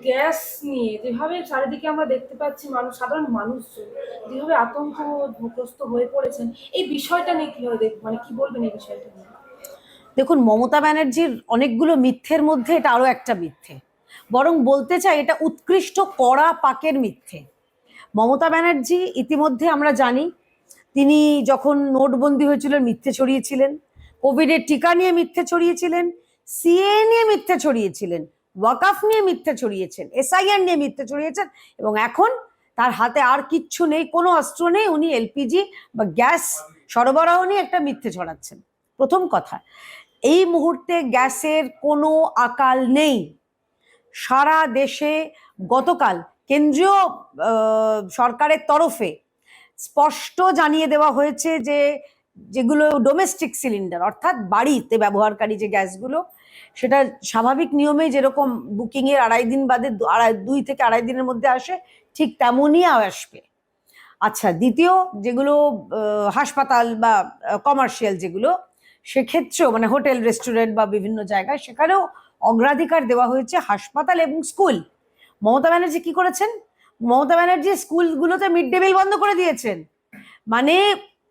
Gas নিয়ে যেভাবে চারিদিকে আমরা দেখতে পাচ্ছি মানুষ, সাধারণ মানুষজন যেভাবে আতঙ্কগ্রস্ত হয়ে পড়েছেন, এই বিষয়টা নিয়ে কিভাবে মানে কি বলবেন এই বিষয়টা নিয়ে? দেখুন, মমতা ব্যানার্জির অনেকগুলো মিথ্যের মধ্যে এটা আরো একটা মিথ্যে, বরং বলতে চাই এটা উৎকৃষ্ট কড়া পাকের মিথ্যে। মমতা ব্যানার্জি ইতিমধ্যে আমরা জানি তিনি যখন নোটবন্দি হয়েছিল মিথ্যে ছড়িয়েছিলেন, কোভিডের টিকা নিয়ে মিথ্যে ছড়িয়েছিলেন, সিএ নিয়ে মিথ্যে ছড়িয়েছিলেন, ওয়াকাফ নিয়ে মিথ্যে ছড়িয়েছেন, এসআইআর নিয়ে মিথ্যে ছড়িয়েছেন, এবং এখন তার হাতে আর কিচ্ছু নেই, কোনো অস্ত্র নেই, উনি এলপিজি বা গ্যাস সরবরাহ নিয়ে একটা মিথ্যে ছড়াচ্ছেন। প্রথম কথা, এই মুহূর্তে গ্যাসের কোনো আকাল নেই। সারা দেশে গতকাল কেন্দ্রীয় সরকারের তরফে স্পষ্ট জানিয়ে দেওয়া হয়েছে যে যেগুলো ডোমেস্টিক সিলিন্ডার অর্থাৎ বাড়িতে ব্যবহারকারী যে গ্যাসগুলো, সেটা স্বাভাবিক নিয়মে যেরকম বুকিংয়ের 2.5 দিন বাদে 2 থেকে 2.5 দিনের মধ্যে আসে, ঠিক তেমনই আসবে। আচ্ছা, দ্বিতীয়, যেগুলো হাসপাতাল বা কমার্শিয়াল যেগুলো, সেক্ষেত্রেও মানে হোটেল রেস্টুরেন্ট বা বিভিন্ন জায়গায়, সেখানেও অগ্রাধিকার দেওয়া হয়েছে হাসপাতাল এবং স্কুল। মমতা ব্যানার্জি কি করেছেন? মমতা ব্যানার্জি স্কুলগুলোতে মিড ডে মিল বন্ধ করে দিয়েছেন। মানে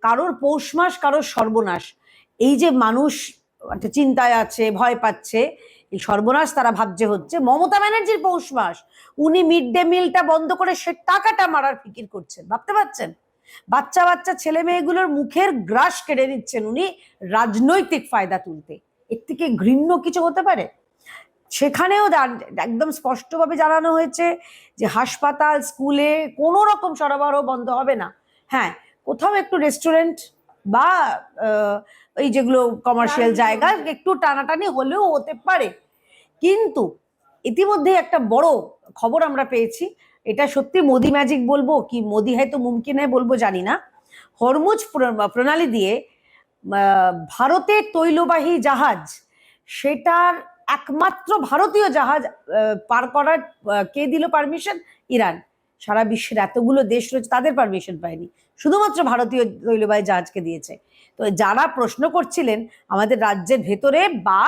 কারোর পৌষ মাস, কারোর সর্বনাশ। এই যে মানুষ একটা চিন্তায় আছে, ভয় পাচ্ছে, এই সর্বনাশ তারা ভাবছে হচ্ছে মমতা ব্যানার্জির পৌষ মাস। উনি মিড ডে মিলটা বন্ধ করে সে টাকাটা মারার ফিকির করছেন, ভাবতে পারছেন? বাচ্চা বাচ্চা ছেলে মেয়েগুলোর মুখের গ্রাস কেড়ে নিচ্ছেন উনি রাজনৈতিক ফায়দা তুলতে। এর থেকে ঘৃণ্য কিছু হতে পারে? সেখানেও একদম স্পষ্টভাবে জানানো হয়েছে যে হাসপাতাল, স্কুলে কোনো রকম সরবরাহ বন্ধ হবে না। হ্যাঁ, কোথাও একটু রেস্টুরেন্ট বা এই যেগুলো কমার্শিয়াল জায়গা একটু টানাটানি হলেও হতে পারে, কিন্তু ইতিমধ্যে একটা বড় খবর আমরা পেয়েছি। এটা সত্যি মোদি ম্যাজিক বলবো কি মোদি হয়তো মুমকিন হয় বলবো জানি না। হরমুজ প্রণালী দিয়ে ভারতের তৈলবাহী জাহাজ, সেটার একমাত্র ভারতীয় জাহাজ পার করার কে দিল পারমিশন? ইরান। সারা বিশ্বের এতগুলো দেশ রয়েছে, তাদের পারমিশন পায়নি, শুধুমাত্র ভারতীয় তৈলবাহী জাহাজকে দিয়েছে। তো যারা প্রশ্ন করছিলেন আমাদের রাজ্যের ভেতরে বা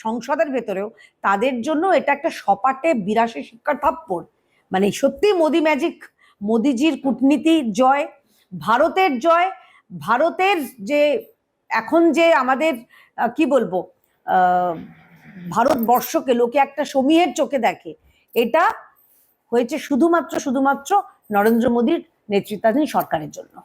সংসদের ভেতরেও, তাদের জন্য এটা একটা সপাটে বিরাশি শিক্ষার থাপ্পড়। মানে সত্যি মোদি ম্যাজিক, মোদিজির কূটনীতি জয়, ভারতের জয়। ভারতের যে এখন যে আমাদের কি বলবো, ভারতবর্ষকে লোকে একটা সমীহের চোখে দেখে, এটা হয়েছে শুধুমাত্র নরেন্দ্র মোদীর নেতৃত্বাধীন সরকারের জন্য।